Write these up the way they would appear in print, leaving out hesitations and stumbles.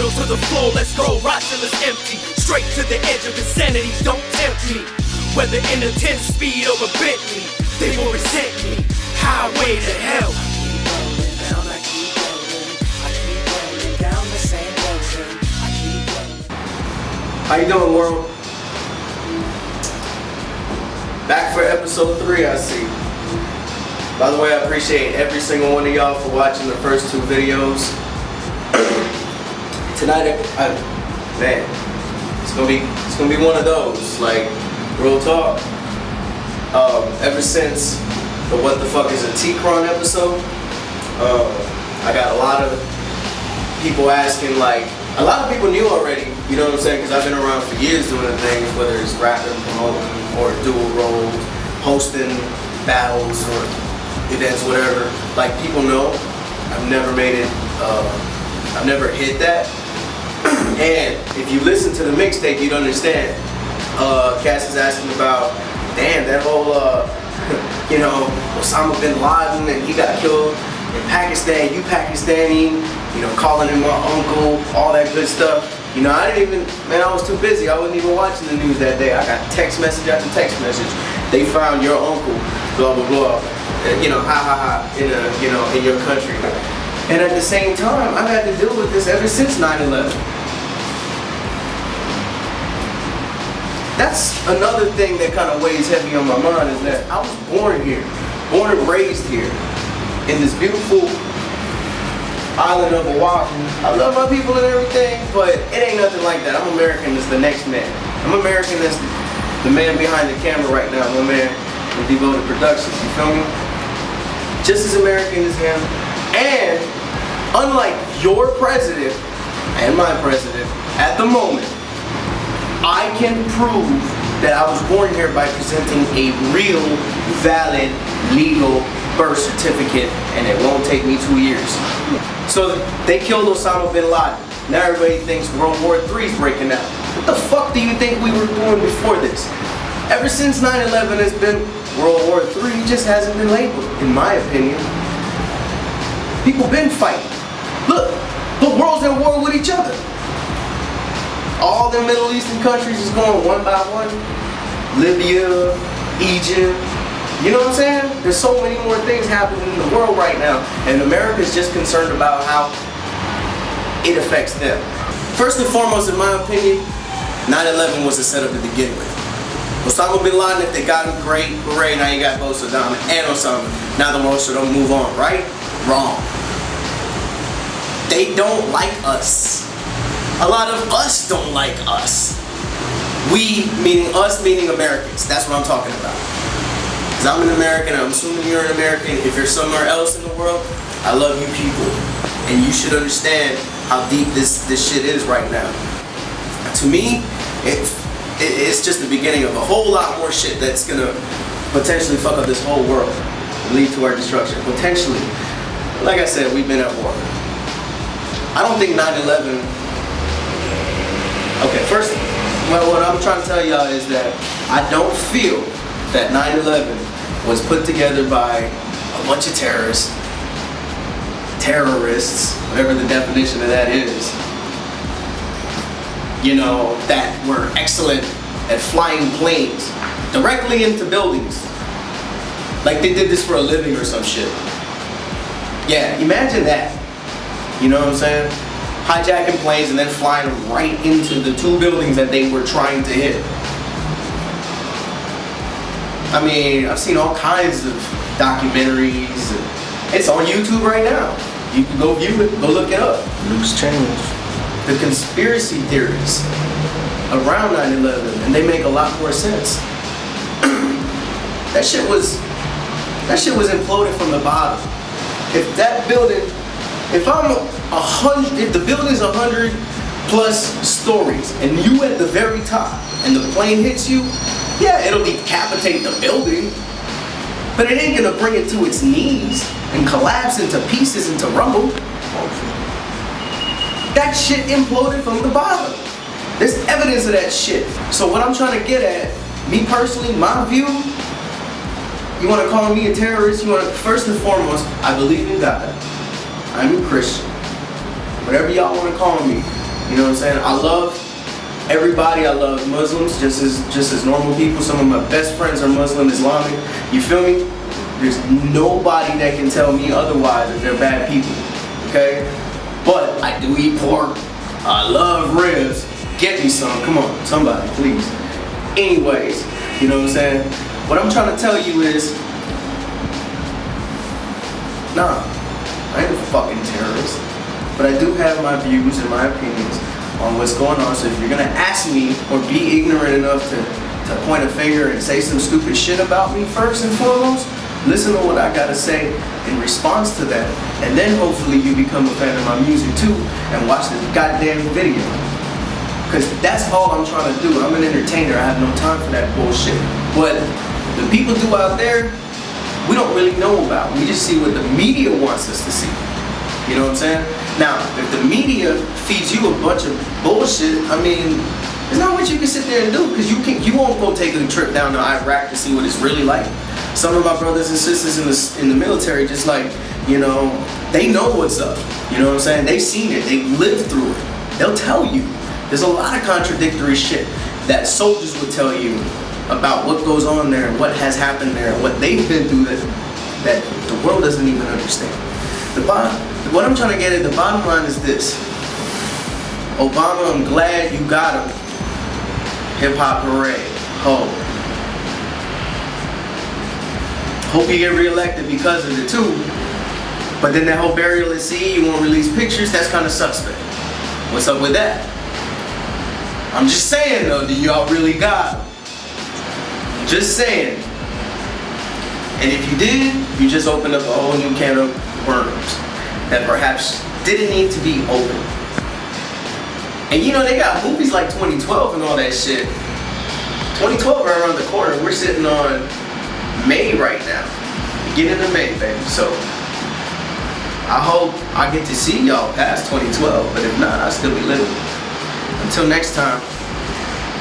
pedal to the floor, let's go, rock till it's empty. Straight to the edge of insanity, don't tempt me. Whether in a 10-speed or a Bentley, they will resent me. Highway to hell. I keep rolling down the same road. I keep rolling. How you doing, world? Back for episode 3, I see. By the way, I appreciate every single one of y'all for watching the first 2 videos. Tonight, man, it's gonna be one of those, like, real talk. Ever since the What the Fuck is a T-Kron episode, I got a lot of people asking, like, a lot of people knew already, you know what I'm saying, because I've been around for years doing the things, whether it's rapping, promoting, or dual roles, hosting battles or events, whatever. Like, people know I've never made it, I've never hit that. And if you listen to the mixtape, you'd understand. Cass is asking about, damn, that whole, you know, Osama bin Laden, and he got killed in Pakistan, you Pakistani, you know, calling him my uncle, all that good stuff. You know, I was too busy. I wasn't even watching the news that day. I got text message after text message. They found your uncle, blah, blah, blah. You know, ha, ha, ha, in your country. And at the same time, I've had to deal with this ever since 9/11. That's another thing that kind of weighs heavy on my mind, is that I was born here, born and raised here, in this beautiful island of Oahu. I love my people and everything, but it ain't nothing like that. I'm American as the next man. I'm American as the man behind the camera right now, my man with Devoted Productions, you feel me? Just as American as him. And unlike your president and my president, at the moment, I can prove that I was born here by presenting a real, valid, legal birth certificate, and it won't take me 2 years. So they killed Osama bin Laden. Now everybody thinks World War III is breaking out. What the fuck do you think we were doing before this? Ever since 9/11 has been World War III, it just hasn't been labeled, in my opinion. People been fighting. Look, the world's at war with each other. All the Middle Eastern countries is going one by one. Libya, Egypt, you know what I'm saying? There's so many more things happening in the world right now, and America's just concerned about how it affects them. First and foremost, in my opinion, 9/11 was a setup to begin with. Osama bin Laden, if they got him, great, hooray, now you got both Saddam and Osama. Now the world should move on, right? Wrong. They don't like us. A lot of us don't like us. We, meaning us, meaning Americans. That's what I'm talking about. Because I'm an American, I'm assuming you're an American. If you're somewhere else in the world, I love you people. And you should understand how deep this shit is right now. To me, it's just the beginning of a whole lot more shit that's gonna potentially fuck up this whole world and lead to our destruction. Potentially. Like I said, we've been at war. I don't think 9/11... Okay, first, well, what I'm trying to tell y'all is that I don't feel that 9/11 was put together by a bunch of terrorists, whatever the definition of that is, you know, that were excellent at flying planes directly into buildings. Like they did this for a living or some shit. Yeah, imagine that. You know what I'm saying? Hijacking planes and then flying right into the 2 buildings that they were trying to hit. I mean, I've seen all kinds of documentaries. It's on YouTube right now. You can go view it, go look it up. Loose change. The conspiracy theories around 9/11, and they make a lot more sense. That shit was imploded from the bottom. If that building, if the building's 100 plus stories, and you at the very top, and the plane hits you, yeah, it'll decapitate the building, but it ain't gonna bring it to its knees and collapse into pieces, into rubble. That shit imploded from the bottom. There's evidence of that shit. So what I'm trying to get at, me personally, my view, you want to call me a terrorist, first and foremost, I believe in God. I'm a Christian. Whatever y'all want to call me, You know what I'm saying? I love everybody. I love Muslims just as normal people. Some of my best friends are Muslim, Islamic. You feel me? There's nobody that can tell me otherwise that they're bad people. Okay? But I do eat pork. I love ribs. Get me some. Come on, somebody, please. Anyways, you know what I'm saying? What I'm trying to tell you is, nah, I ain't a fucking terrorist. But I do have my views and my opinions on what's going on. So if you're gonna ask me or be ignorant enough to point a finger and say some stupid shit about me, first and foremost, listen to what I gotta say in response to that, and then hopefully you become a fan of my music too and watch this goddamn video. Cause that's all I'm trying to do. I'm an entertainer. I have no time for that bullshit. What the people do out there, we don't really know about. We just see what the media wants us to see. You know what I'm saying? Now, if the media feeds you a bunch of bullshit, I mean, there's not much you can sit there and do, because you won't go take a trip down to Iraq to see what it's really like. Some of my brothers and sisters in the military, just like, you know, they know what's up. You know what I'm saying? They've seen it. They've lived through it. They'll tell you. There's a lot of contradictory shit that soldiers would tell you about what goes on there and what has happened there and what they've been through that the world doesn't even understand. What I'm trying to get at, the bottom line is this. Obama, I'm glad you got him. Hip Hop Parade. Hope you get reelected because of it too. But then that whole burial at sea, you won't release pictures, that's kind of suspect. What's up with that? I'm just saying though, do y'all really got him? Just saying. And if you did, you just opened up a whole new can of worms that perhaps didn't need to be opened. And you know, they got movies like 2012 and all that shit. 2012 are around the corner. We're sitting on May right now. Beginning of May, baby. So I hope I get to see y'all past 2012, but if not, I'll still be living. Until next time,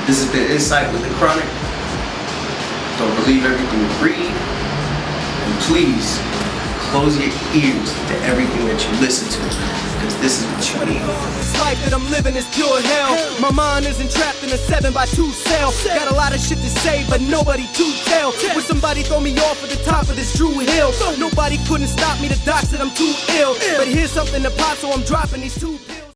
this has been Insight with the QRONic. Don't believe everything you read. And please, close your ears to everything that you listen to, because this is what you need. This life that I'm living is pure hell. My mind isn't trapped in a 7x2 cell. Got a lot of shit to say, but nobody to tell. Would somebody throw me off at the top of this Drew Hill? Nobody couldn't stop me, the docs that I'm too ill. But here's something to pop, so I'm dropping these 2 pills.